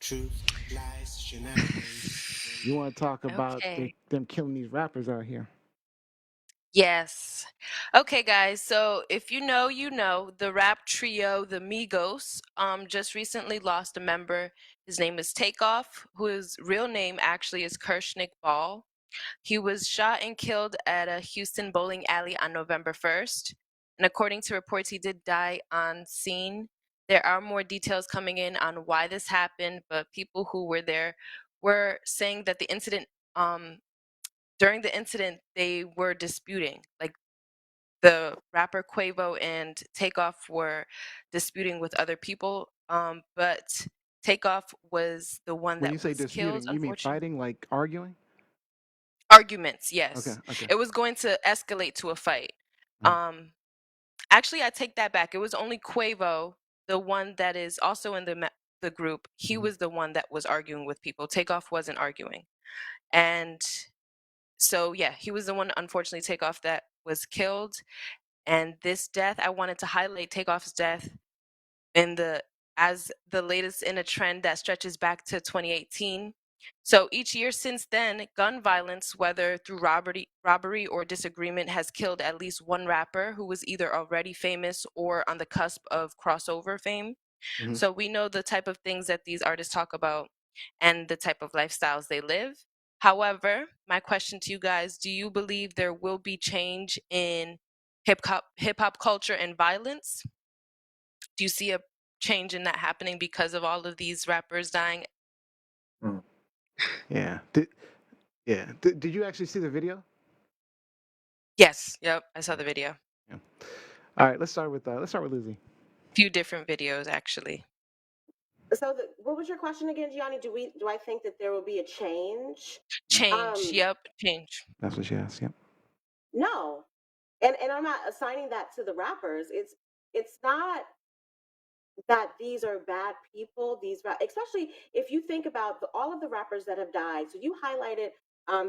Truth, lies, shenanigans. You want to talk about Okay. them killing these rappers out here? Yes. Okay, guys. So if you know, you know, the rap trio, the Migos, just recently lost a member. His name is Takeoff, whose real name actually is Kershnick Ball. He was shot and killed at a Houston bowling alley on November 1st. And according to reports, he did die on scene. There are more details coming in on why this happened, but people who were there were saying that the incident, during the incident, they were disputing. Like the rapper Quavo and Takeoff were disputing with other people, but Takeoff was the one When you that say was killed, disputing, you mean unfortunately. fighting, like arguing? Arguments, Okay, yes. okay. It was going to escalate to a fight. Mm, Um, Actually, I take that back. It was only Quavo, the one that is also in the group. He mhm. was the one that was arguing with people. Takeoff wasn't arguing, and so yeah, he was the one. Unfortunately, Takeoff that was killed. And this death, I wanted to highlight Takeoff's death in the as the latest in a trend that stretches back to 2018. So each year since then, gun violence, whether through robbery or disagreement, has killed at least one rapper who was either already famous or on the cusp of crossover fame. Mhm. So we know the type of things that these artists talk about and the type of lifestyles they live. However, my question to you guys, do you believe there will be change in hip hop culture and violence? Do you see a change in that happening because of all of these rappers dying? Mm. Yeah. Did you actually see the video? Yes. Yep. I saw Yeah. the video. Yeah. All right. Let's start with Lizzie. Few different videos actually. So what was your question again, Gianni? Do I think that there will be a change? Change. Um, Yep. Change. That's what she asked. Yep. no. And I'm not assigning that to the rappers. It's not that these are bad people. Especially if you think about all of the rappers that have died. So you highlighted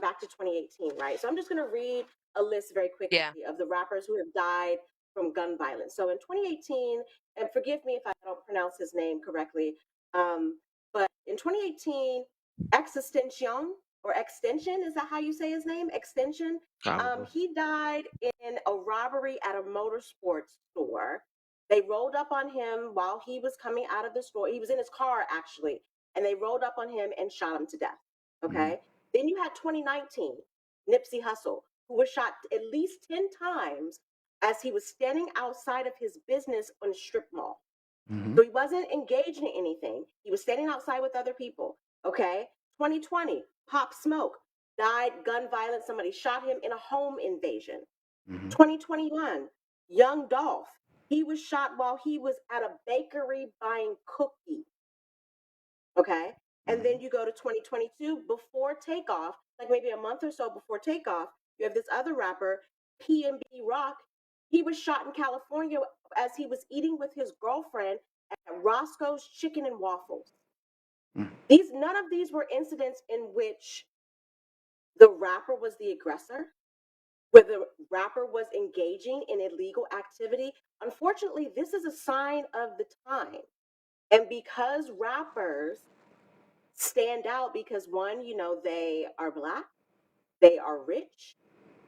back to 2018, right? So I'm just going to read a list very quickly Yeah. of the rappers who have died from gun violence. So in 2018, and forgive me if I don't pronounce his name correctly, but in 2018, Extension or Extension, is that how you say his name? Extension. Probably. He died in a robbery at a motorsports store. They rolled up on him while he was coming out of the store. He was in his car, actually, and they rolled up on him and shot him to death. Mhm. Okay. Then you had 2019, Nipsey Hussle, who was shot at least 10 times as he was standing outside of his business on a strip mall. Mhm. So he wasn't engaged in anything. He was standing outside with other people. Okay. 2020, Pop Smoke died, gun violence. Somebody shot him in a home invasion. Mhm. 2021, Young Dolph. He was shot while he was at a bakery buying cookies. Okay. And then Mhm. you go to 2022 before takeoff, like maybe a month or so before takeoff, you have this other rapper, PNB Rock. He was shot in California as he was eating with his girlfriend at Roscoe's Chicken and Waffles. Mhm. None of these were incidents in which the rapper was the aggressor, where the rapper was engaging in illegal activity. Unfortunately, this is a sign of the time. And because rappers stand out because one, they are black, they are rich,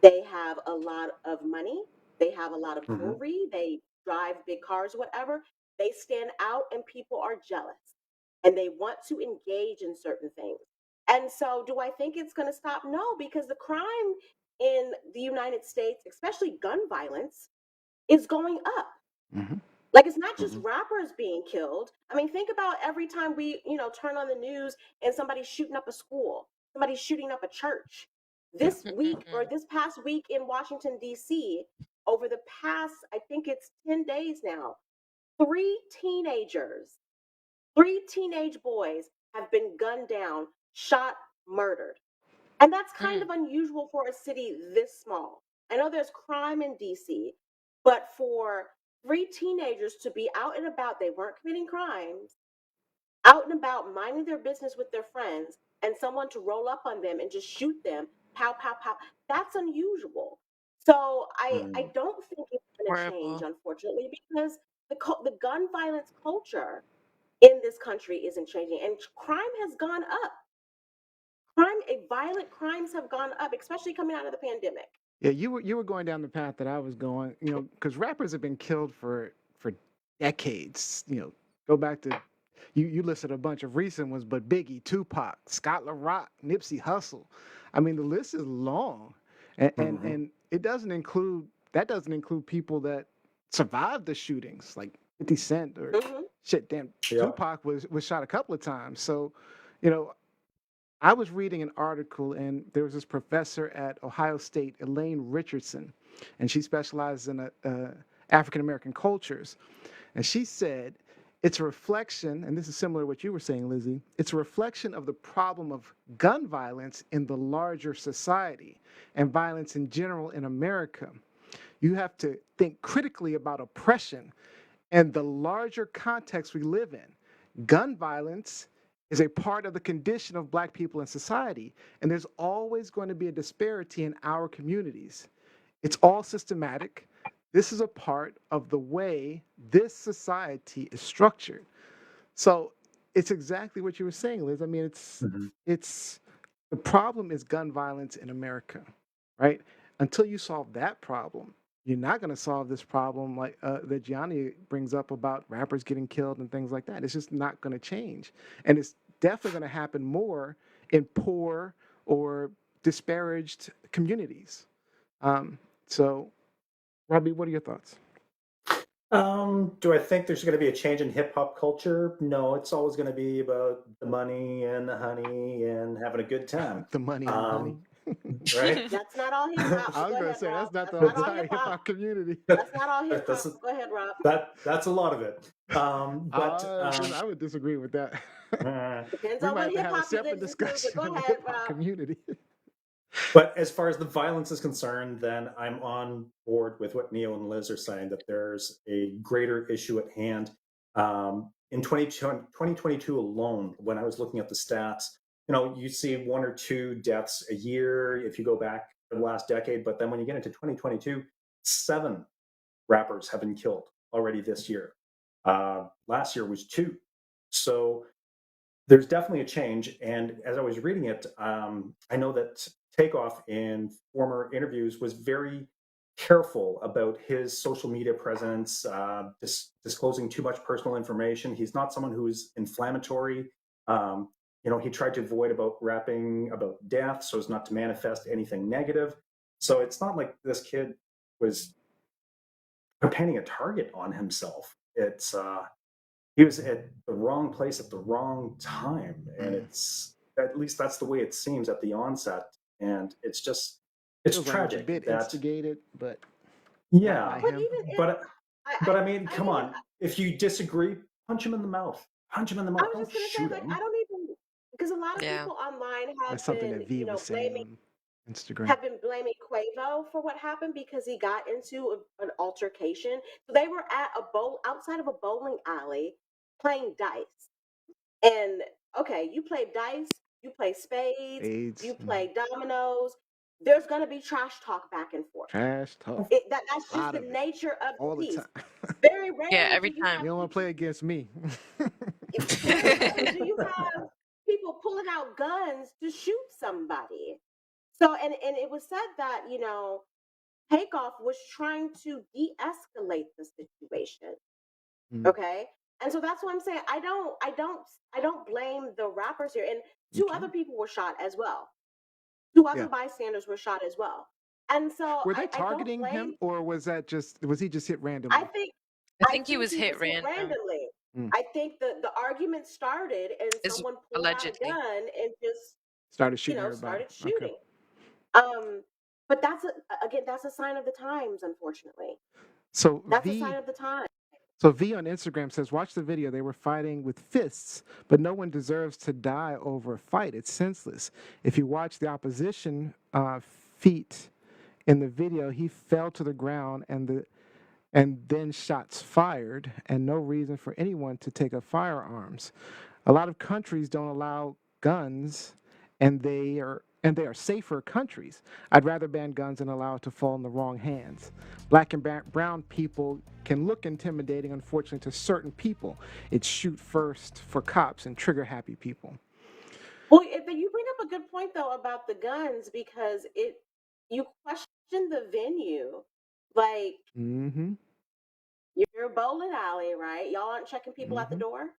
they have a lot of money, they have a lot of Mhm. jewelry, they drive big cars, whatever, they stand out and people are jealous and they want to engage in certain things. And so, do I think it's going to stop? No, because the crime in the United States, especially gun violence, is going up. Mhm. Like it's not just Mhm. rappers being killed. I mean, think about every time we, turn on the news and somebody's shooting up a school, somebody's shooting up a church. Yeah. This week or this past week in Washington, D.C., over the past, I think it's 10 days now, three teenagers, three teenage boys have been gunned down, shot, murdered. And that's kind of unusual for a city this small. I know there's crime in DC, but for three teenagers to be out and about, they weren't committing crimes, out and about minding their business with their friends, and someone to roll up on them and just shoot them, pow, pow, pow, that's unusual. So I Mhm. don't think it's going to change, Horrible. unfortunately, because the gun violence culture in this country isn't changing, and crime has gone up. Violent crimes have gone up, especially coming out of the pandemic. Yeah, you were going down the path that I was going, because rappers have been killed for decades. Go back to you listed a bunch of recent ones, but Biggie, Tupac, Scott LaRock, Nipsey Hussle. I mean, the list is long, and and, Hmm. and it doesn't include people that survived the shootings, like 50 Cent or Hmm. shit. Damn, Yeah. Tupac was shot a couple of times. So, you know, I was reading an article, and there was this professor at Ohio State, Elaine Richardson, and she specializes in African American cultures. And she said it's a reflection, and this is similar to what you were saying, Lizzie, it's a reflection of the problem of gun violence in the larger society and violence in general in America. You have to think critically about oppression and the larger context we live in. Gun violence is a part of the condition of black people in society, and there's always going to be a disparity in our communities. It's all systematic. This is a part of the way this society is structured. So it's exactly what you were saying, Liz. I mean, Hmm. it's the problem is gun violence in America, right? Until you solve that problem, you're not going to solve this problem like that Gianni brings up about rappers getting killed and things like that. It's just not going to change, and it's definitely going to happen more in poor or disparaged communities. Um, so, Robbie, what are your thoughts? Do I think there's going to be a change in hip hop culture? No, it's always going to be about the money and the honey and having a good time. The money and the honey. Um, right? That's not all hip hop, I but was go going to ahead, say Rob. that's not That's the not all entire hip hip hop. hop community. That's not all hip That's hop. Go ahead, Rob. that's a lot of it. But I would disagree with that. Depends We on might what have to hip have a hop you separate listen to, but discussion go on the ahead, hip hop Rob. community. but as far as the violence is concerned, then I'm on board with what Neo and Liz are saying, that there's a greater issue at hand. In 2022 alone, when I was looking at the stats, you see one or two deaths a year if you go back for the last decade. But then when you get into 2022, 7 rappers have been killed already this year. Last year was 2. So there's definitely a change. And as I was reading it, I know that Takeoff in former interviews was very careful about his social media presence, disclosing too much personal information. He's not someone who's inflammatory. Um, he tried to avoid about rapping about death so as not to manifest anything negative. So it's not like this kid was painting a target on himself. It's he was at the wrong place at the wrong time, and Mm. it's at least that's the way it seems at the onset, and it's Feels like it's a tragic bit that instigated, but not by yeah, But him. even if but I, but I mean, I come mean, on, if you disagree, punch him in the mouth, punch him in the I mouth, was don't just gonna say, shoot like, I him. don't even, because a lot of Yeah. people online That's something that V was saying blaming on Instagram. have been blaming Quavo for what happened because he got into an altercation. So they were at a bowl outside of a bowling alley playing dice. And okay, you play dice, you play spades, you AIDS, play dominoes. There's gonna be trash talk back and forth. trash talk, That's a just lot the of it, nature of the all the time. beast. Very Yeah, rarely do every you time. have You don't want to people. play against me. Very rarely do you have people pulling out guns to shoot somebody. So, and it was said that Takeoff was trying to de-escalate the situation. Mm, Okay. And so that's what I'm saying. I don't blame the rappers here. And you two other can't. people were shot as well. Two other Yeah. bystanders were shot as well. And so Were I, they I don't targeting blame. him, or was he just hit I randomly? think I I think he think was he hit was hit random, randomly. Mm. I think the argument started and is someone pulled out a allegedly. gun and just, Started shooting everybody. started Okay. shooting. Um, but again, that's a sign of the times, unfortunately. So That's a sign V of the time. So V on Instagram says, watch the video. They were fighting with fists, but no one deserves to die over a fight. It's senseless. If you watch the opposition feat in the video, he fell to the ground and then shots fired, and no reason for anyone to take up firearms. A lot of countries don't allow guns, and and they are safer countries. I'd rather ban guns and allow it to fall in the wrong hands. Black and brown people can look intimidating, unfortunately, to certain people. It's shoot first for cops and trigger happy people. Well, you bring up a good point though about the guns because you question the venue. Like Mm-hmm. you're a bowling alley, right? Y'all aren't checking people at the Mm-hmm. door.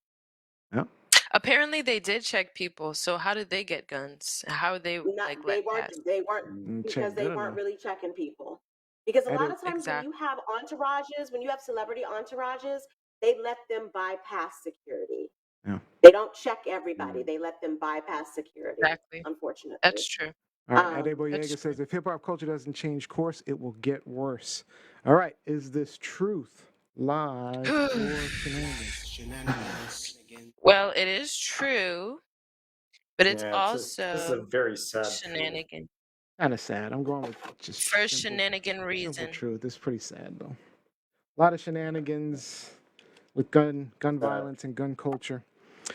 Yep. Apparently, they did check people. So how did they get guns? How are they Not like they let weren't pass? they weren't Check because they good weren't enough. really checking people. Because a At lot a, of times when you Exactly. have entourages, when you have celebrity entourages, they let them bypass security. yeah. They don't check everybody. They let them bypass security, Exactly. unfortunately. That's true. All right. Ade That's Boyega true. says if hip hop culture doesn't change course, it will get worse. All right. Is this truth, lies, or shenanigans? Lies, shenanigans. Again. Well, it is true, but it's Yeah, this is a also very sad truth. shenanigan Kind of sad. I'm going with just for simple, shenanigan simple reason. truth. It's pretty sad though. A lot of shenanigans with gun Uh, violence and gun culture.